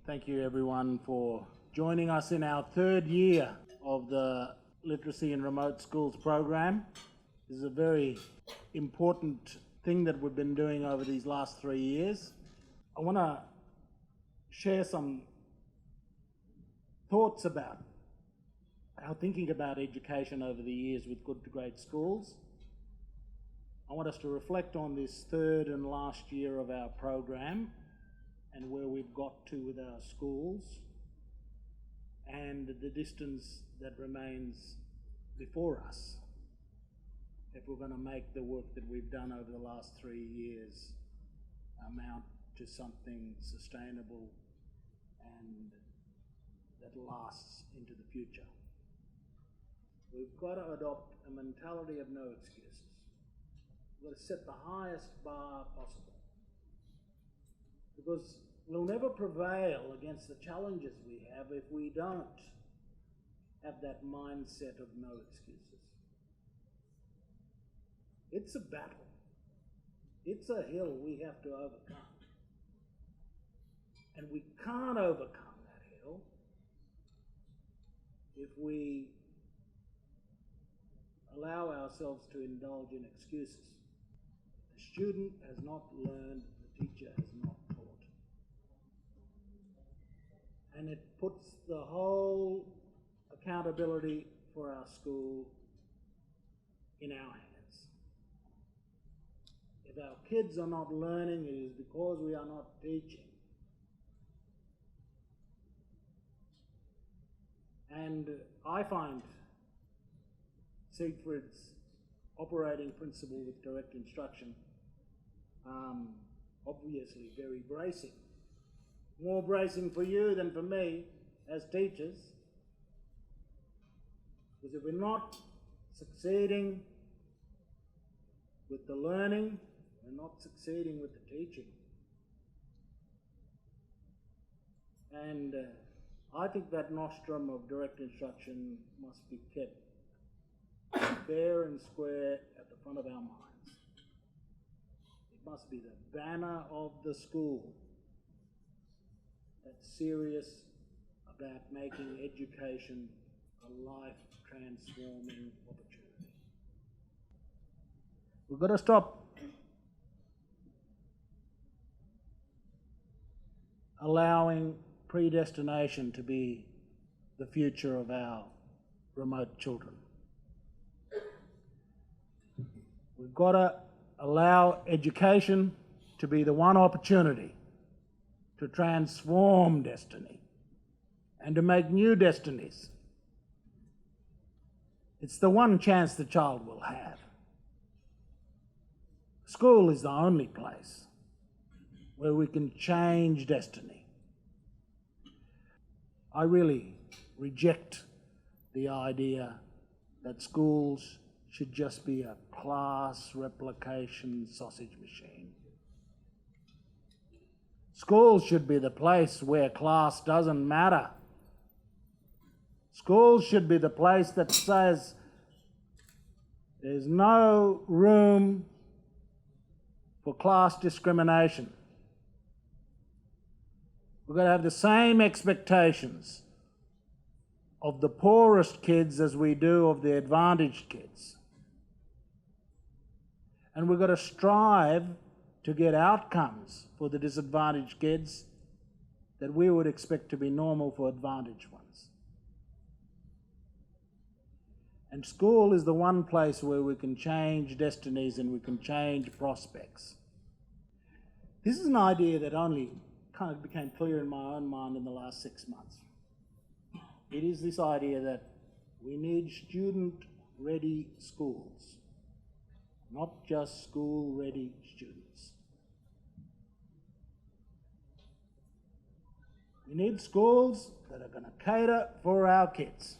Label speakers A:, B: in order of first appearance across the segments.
A: Thank you everyone for joining us in our third year of the Literacy in Remote Schools program. This is a very important thing that we've been doing over these last 3 years. I want to share some thoughts about our thinking about education over the years with Good to Great Schools. I want us to reflect on this third and last year of our program and where we've got to with our schools and the distance that remains before us if we're going to make the work that we've done over the last 3 years amount to something sustainable and that lasts into the future. We've got to adopt a mentality of no excuses. We've got to set the highest bar possible, because we'll never prevail against the challenges we have if we don't have that mindset of no excuses. It's a battle. It's a hill we have to overcome. And we can't overcome that hill if we allow ourselves to indulge in excuses. The student has not learned, the teacher has not taught. And it puts the whole accountability for our school in our hands. If our kids are not learning, it is because we are not teaching. And I find Siegfried's operating principle with direct instruction obviously very bracing. More bracing for you than for me as teachers, because if we're not succeeding with the learning, we're not succeeding with the teaching. And I think that nostrum of direct instruction must be kept fair and square at the front of our minds. It must be the banner of the school that's serious about making education a life-transforming opportunity. We've got to stop allowing predestination to be the future of our remote children. We've got to allow education to be the one opportunity to transform destiny and to make new destinies. It's the one chance the child will have. School is the only place where we can change destiny. I really reject the idea that schools should just be a class replication sausage machine. Schools should be the place where class doesn't matter. Schools should be the place that says there's no room for class discrimination. We've got to have the same expectations of the poorest kids as we do of the advantaged kids. And we've got to strive to get outcomes for the disadvantaged kids that we would expect to be normal for advantaged ones. And school is the one place where we can change destinies and we can change prospects. This is an idea that only kind of became clear in my own mind in the last 6 months. It is this idea that we need student-ready schools, not just school-ready students. We need schools that are going to cater for our kids,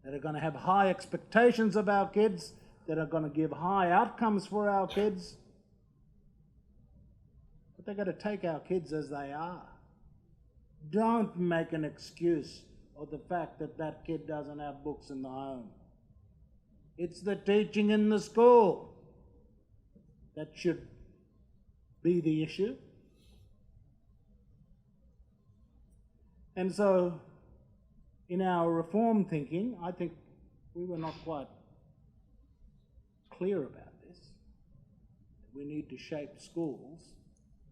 A: that are going to have high expectations of our kids, that are going to give high outcomes for our kids. But they've got to take our kids as they are. Don't make an excuse of the fact that that kid doesn't have books in the home. It's the teaching in the school that should be the issue. And so, in our reform thinking, I think we were not quite clear about this. We need to shape schools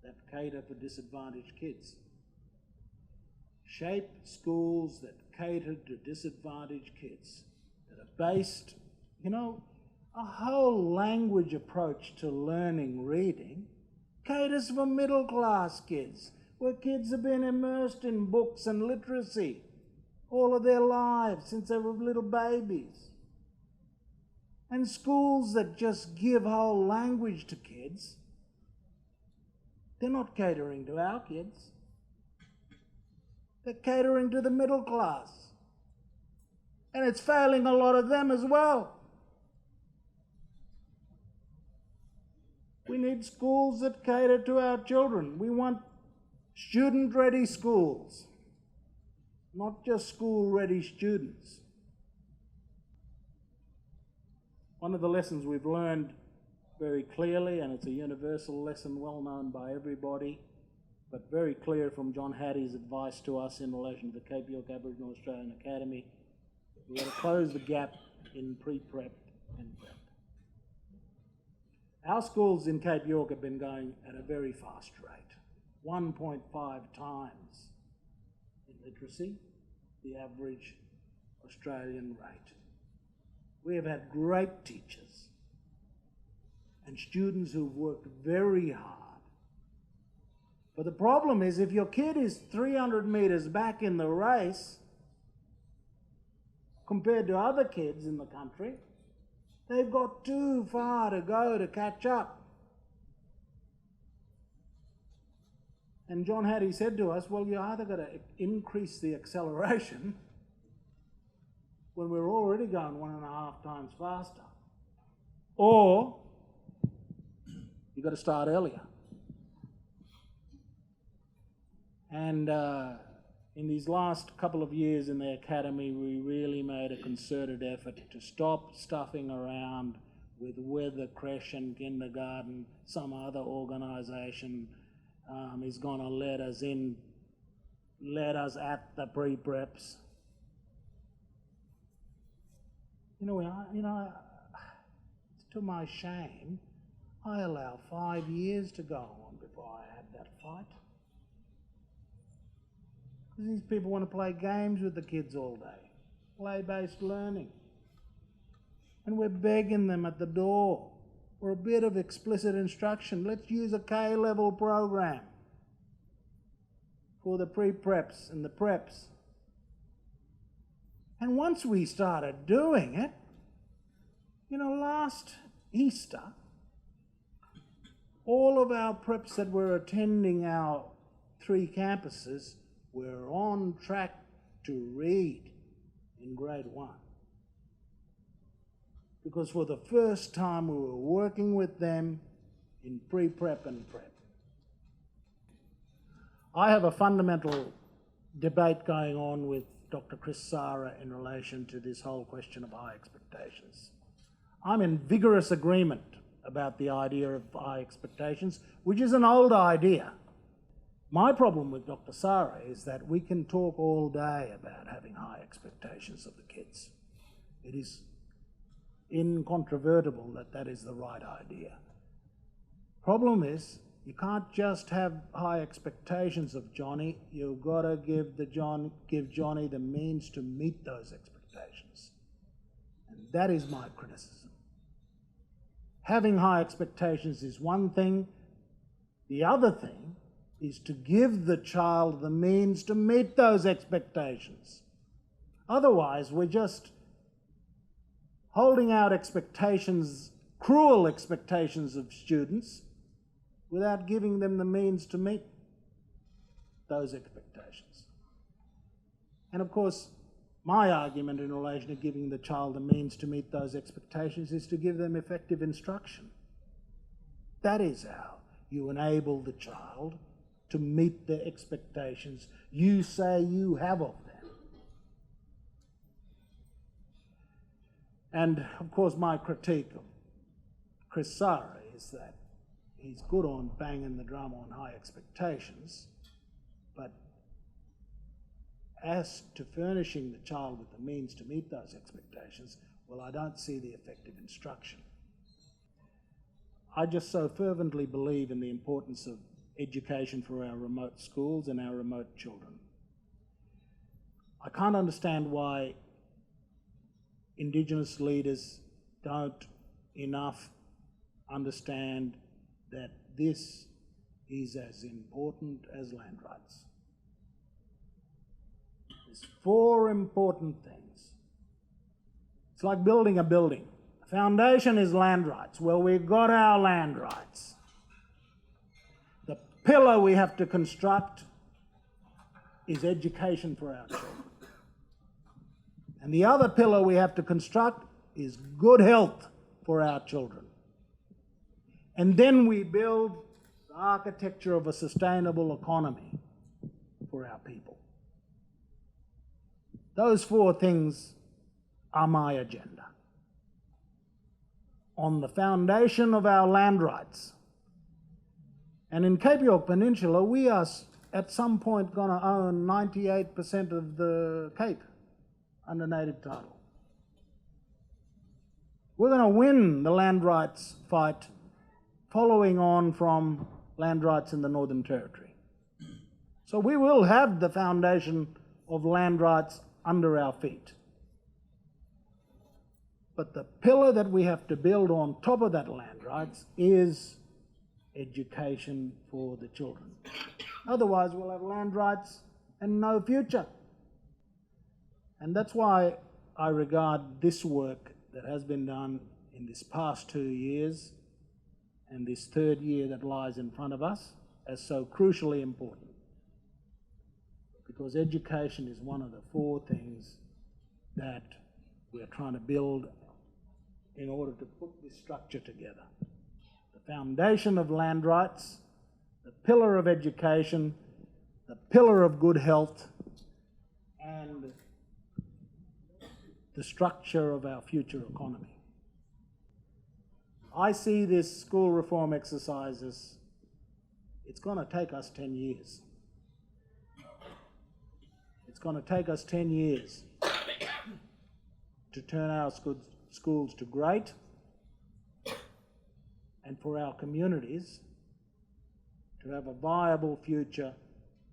A: that cater for disadvantaged kids. Shape schools that cater to disadvantaged kids, that are based, a whole language approach to learning reading caters for middle class kids, where kids have been immersed in books and literacy all of their lives since they were little babies. And schools that just give whole language to kids, they're not catering to our kids. They're catering to the middle class. And it's failing a lot of them as well. We need schools that cater to our children. We want student-ready schools, not just school-ready students. One of the lessons we've learned very clearly, and it's a universal lesson well known by everybody, but very clear from John Hattie's advice to us in relation to the Cape York Aboriginal Australian Academy, we've got to close the gap in pre-prep and prep. Our schools in Cape York have been going at a very fast rate, 1.5 times in literacy, the average Australian rate. We have had great teachers and students who've worked very hard. But the problem is, if your kid is 300 metres back in the race compared to other kids in the country, they've got too far to go to catch up. And John Hattie said to us, well, you either got to increase the acceleration when we're already going 1.5 times faster, or you've got to start earlier. And in these last couple of years in the academy, we really made a concerted effort to stop stuffing around with whether creche and kindergarten, some other organisation is going to let us at the pre-preps. To my shame, I allow 5 years to go on before I have that fight. Because these people want to play games with the kids all day, play-based learning. And we're begging them at the door for a bit of explicit instruction. Let's use a K-level program for the pre-preps and the preps. And once we started doing it, last Easter, all of our preps that were attending our 3 campuses were on track to read in grade 1. Because for the first time we were working with them in pre-prep and prep. I have a fundamental debate going on with Dr. Chris Sara in relation to this whole question of high expectations. I'm in vigorous agreement about the idea of high expectations, which is an old idea. My problem with Dr. Sara is that we can talk all day about having high expectations of the kids. It is incontrovertible that that is the right idea. Problem is, you can't just have high expectations of Johnny. You've got to give Johnny the means to meet those expectations. And that is my criticism. Having high expectations is one thing. The other thing is to give the child the means to meet those expectations. Otherwise, we're just holding out expectations, cruel expectations of students, without giving them the means to meet those expectations. And of course, my argument in relation to giving the child the means to meet those expectations is to give them effective instruction. That is how you enable the child to meet the expectations you say you have of them. And of course, my critique of Chris Sara is that he's good on banging the drum on high expectations, but as to furnishing the child with the means to meet those expectations, well, I don't see the effective instruction. I just so fervently believe in the importance of education for our remote schools and our remote children. I can't understand why Indigenous leaders don't enough understand that this is as important as land rights. There's 4 important things. It's like building a building. The foundation is land rights. Well, we've got our land rights. The pillar we have to construct is education for our children. And the other pillar we have to construct is good health for our children. And then we build the architecture of a sustainable economy for our people. Those 4 things are my agenda. On the foundation of our land rights. And in Cape York Peninsula, we are at some point going to own 98% of the Cape under native title. We're going to win the land rights fight following on from land rights in the Northern Territory. So we will have the foundation of land rights under our feet. But the pillar that we have to build on top of that land rights is education for the children. Otherwise, we'll have land rights and no future. And that's why I regard this work that has been done in this past 2 years and this 3rd year that lies in front of us as so crucially important. Because education is one of the 4 things that we're trying to build in order to put this structure together. The foundation of land rights, the pillar of education, the pillar of good health, and the structure of our future economy. I see this school reform exercise as it's going to take us 10 years. It's going to take us 10 years to turn our schools to great and for our communities to have a viable future,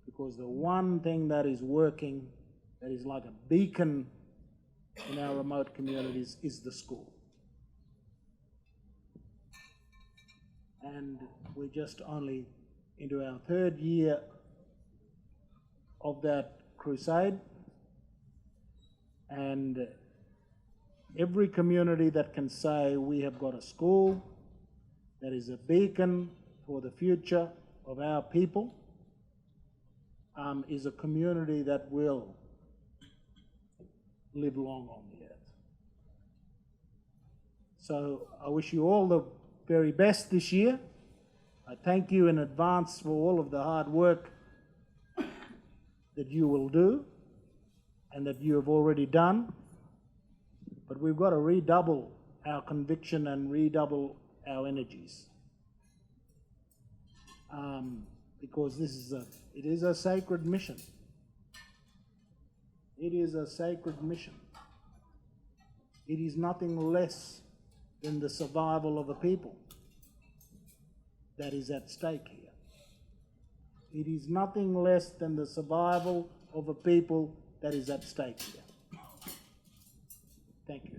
A: because the one thing that is working, that is like a beacon in our remote communities, is the school. And we're just only into our 3rd year of that crusade, and every community that can say we have got a school that is a beacon for the future of our people is a community that will live long on the earth. So I wish you all the very best this year. I thank you in advance for all of the hard work that you will do and that you have already done. But we've got to redouble our conviction and redouble our energies. Because it is a sacred mission. It is a sacred mission. It is nothing less than the survival of a people that is at stake here. It is nothing less than the survival of a people that is at stake here. Thank you.